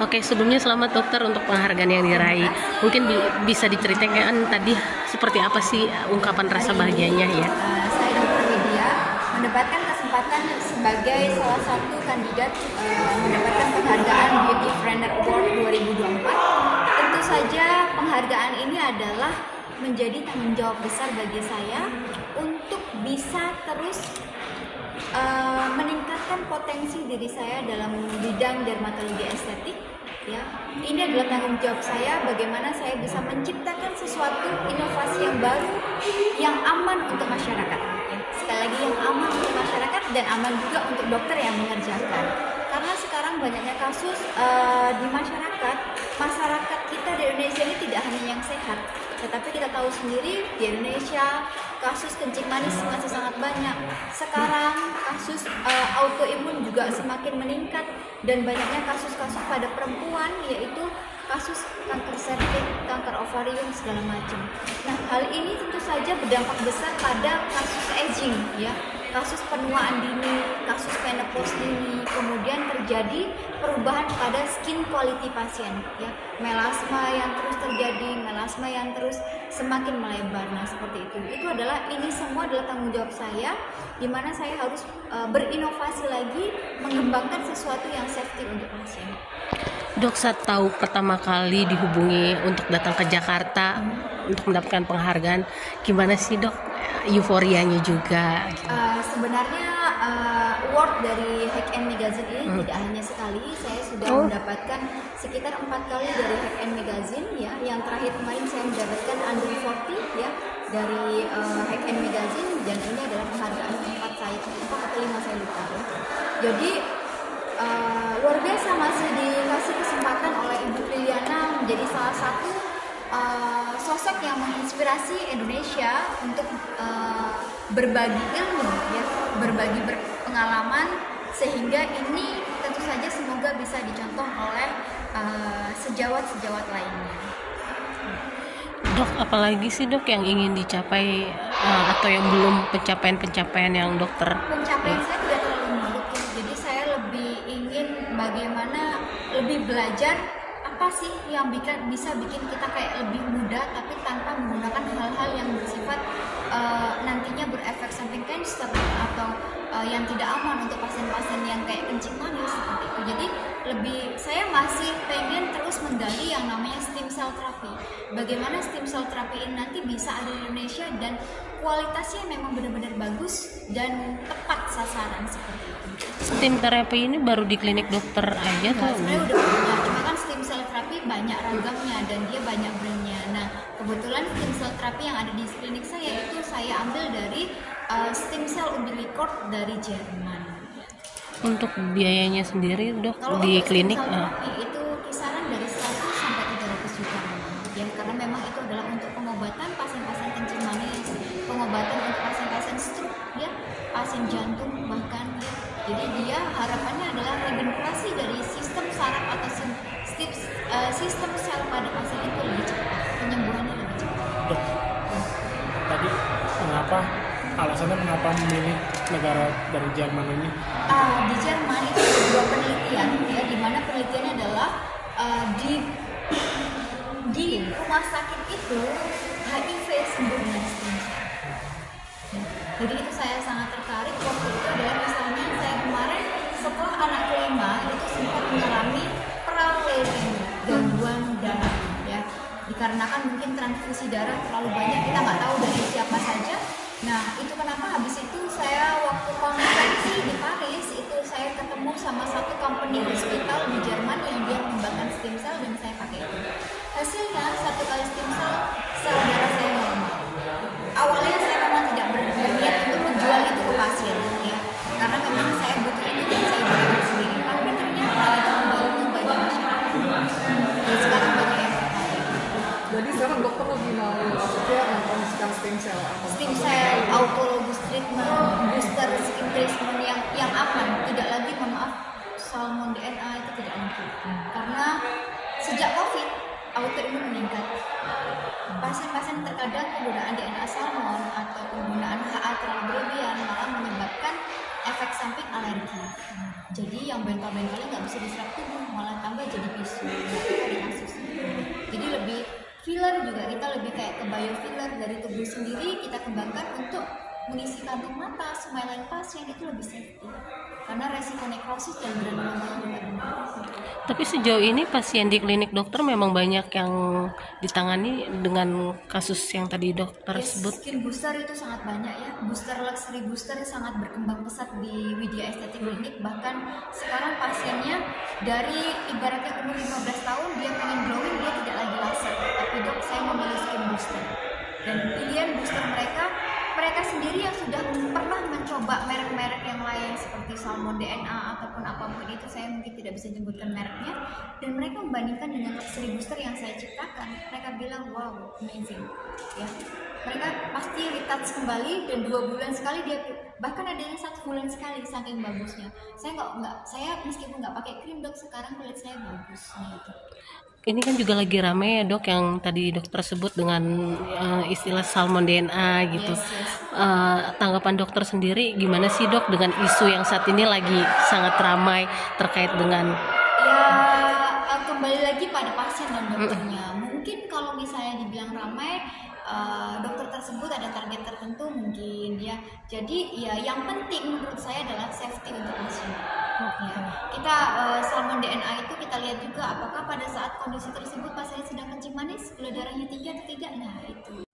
Oke, sebelumnya selamat dokter untuk penghargaan yang diraih. Mungkin bisa diceritakan tadi seperti apa sih ungkapan rasa bahagianya ya? Saya Dr. Widya mendapatkan kesempatan sebagai salah satu kandidat mendapatkan penghargaan Beauty Trainer Award 2024. Tentu saja penghargaan ini adalah menjadi tanggung jawab besar bagi saya untuk bisa terus meningkatkan potensi diri saya dalam bidang dermatologi estetik. Ya, ini adalah tanggung jawab saya bagaimana saya bisa menciptakan sesuatu inovasi yang baru yang aman untuk masyarakat. Ya, sekali lagi yang aman untuk masyarakat dan aman juga untuk dokter yang mengerjakan. Karena sekarang banyaknya kasus di masyarakat kita di Indonesia ini tidak hanya yang sehat, tetapi kita tahu sendiri di Indonesia kasus kencing manis masih sangat banyak. Sekarang kasus autoimun juga semakin meningkat dan banyaknya kasus-kasus pada perempuan, yaitu kasus kanker serviks, kanker ovarium segala macam. Nah, hal ini tentu saja berdampak besar pada kasus aging, ya, kasus penuaan dini, kasus menopause dini, kemudian terjadi perubahan pada skin quality pasien, ya, melasma yang terus terjadi, melasma yang terus semakin melebar. Nah, seperti itu. Ini semua adalah tanggung jawab saya, di mana saya harus berinovasi lagi, mengembangkan sesuatu yang safety untuk pasien. Dok, saat tahu pertama kali dihubungi untuk datang ke Jakarta untuk mendapatkan penghargaan, gimana sih dok? Euforianya juga. Sebenarnya award dari Hack and Magazine ini tidak hanya sekali, saya sudah mendapatkan sekitar 4 kali dari Hack and Magazine, ya. Yang terakhir kemarin saya mendapatkan Under 40, ya, dari Hack and Magazine, dan ini adalah penghargaan keempat atau kelima saya lupa, ya. Jadi luar biasa, masih dikasih kesempatan oleh Ibu Liliana menjadi salah satu sosok yang menginspirasi Indonesia untuk berbagi ilmu, ya, berbagi pengalaman, sehingga ini tentu saja semoga bisa dicontoh oleh sejawat-sejawat lainnya. Dok, apalagi sih dok yang ingin dicapai atau yang belum pencapaian yang dokter? Pencapaian saya tidak terlalu muluk, jadi saya lebih ingin bagaimana lebih belajar apa sih yang bisa bikin kita kayak lebih mudah, tapi tanpa menggunakan hal-hal yang bersifat nantinya berefek samping kanker atau yang tidak aman untuk pasien-pasien yang kayak kencing manis seperti itu. Jadi saya masih pengen terus menggali yang namanya stem cell therapy. Bagaimana stem cell therapy ini nanti bisa ada di Indonesia dan kualitasnya memang benar-benar bagus dan tepat sasaran seperti itu. Stem terapi ini baru di klinik dokter aja tuh? Sebenarnya udah punya, cuma kan stem cell therapy banyak ragamnya dan dia banyak brandnya. Nah, kebetulan stem cell therapy yang ada di klinik saya itu saya ambil dari stem cell umbilical dari Jerman. Untuk biayanya sendiri dok kalau di klinik? Itu kisaran dari 100 sampai 300 juta, ya, karena memang itu adalah untuk pengobatan pasien-pasien kencing manis, pengobatan untuk pasien-pasien stroke, ya, pasien jantung bahkan, ya. Jadi dia harapannya adalah regenerasi dari sistem saraf atau sistem sel pada pasien itu lebih cepat, penyembuhannya lebih cepat. Dok, tadi alasannya mengapa memilih negara dari Jerman ini? Di Jerman itu ada 2 penelitian, ya, di mana penelitiannya adalah di rumah sakit itu HIV sembuh dengan stem cell. Jadi itu saya sangat tertarik waktu itu adalah misalnya saya kemarin setelah anak kelima itu sempat mengalami praleukemia, gangguan darah, ya, dikarenakan mungkin transfusi darah terlalu banyak, kita nggak tahu dari siapa saja. Nah, itu kenapa habis itu saya waktu konferensi di Paris itu saya ketemu sama satu company hospital di Jerman yang dia mengembangkan stem cell dan saya pakai itu. Hasilnya 1 kali stem cell sel darah saya normal. Awalnya saya memang tidak berniat untuk menjual itu ke pasien, ya, karena memang saya butuh itu dan saya berikan sendiri. Tapi ternyata itu membantu bagi masyarakat. Dan sekarang banyak yang tertarik. Jadi sekarang dokter lebih mau mempromosikan stem cell atau Stem cell, autologous treatment, booster skin treatment yang aman, tidak lagi salmon DNA itu tidak lagi. Karena sejak COVID autoimun meningkat. Pasien-pasien terkadang penggunaan DNA salmon atau penggunaan HA terlalu berlebihan malah menyebabkan efek samping alergi. Jadi yang bengkal-bengkalnya nggak bisa diserap tubuh, malah tambah jadi bisu. Ada kasusnya. Jadi lebih filler juga, kita lebih kayak ke biofiller dari tubuh sendiri kita kembangkan untuk mengisi kantung mata smiling pasien itu lebih safety karena resiko nekrosis dan granuloma juga rendah. Tapi sejauh ini pasien di klinik dokter memang banyak yang ditangani dengan kasus yang tadi dokter sebut. Skin booster itu sangat banyak ya. Booster luxury booster sangat berkembang pesat di Widya Estetik Klinik. Bahkan sekarang pasiennya dari ibaratnya umur 15 tahun dia pengen glowing, dia tidak lagi laser. Tapi dok, saya memilih skin booster. Dan pilihan booster mereka sendiri yang sudah pernah mencoba merek-merek yang lain seperti Salmon DNA ataupun apapun itu, saya mungkin tidak bisa menyebutkan mereknya, dan mereka membandingkan dengan luxury booster yang saya ciptakan, mereka bilang wow amazing ya, mereka pasti retouch kembali dan 2 bulan sekali dia, bahkan ada yang 1 bulan sekali saking bagusnya. Saya meskipun nggak pakai krim dok, sekarang kulit saya bagus gitu. Ini kan juga lagi rame ya dok, yang tadi dokter sebut dengan istilah salmon DNA gitu. Yes. Tanggapan dokter sendiri gimana sih dok dengan isu yang saat ini lagi sangat ramai terkait dengan kembali lagi pada pasien dan dokternya. Mungkin kalau misalnya dibilang ramai, dokter tersebut ada target tertentu mungkin ya. Jadi ya yang penting menurut saya adalah safety untuk pasien. Ya. Kita salmon DNA itu kita lihat juga apakah pada saat kondisi tersebut pasien sedang kencing manis, gula darahnya tinggi atau tidak. Nah itu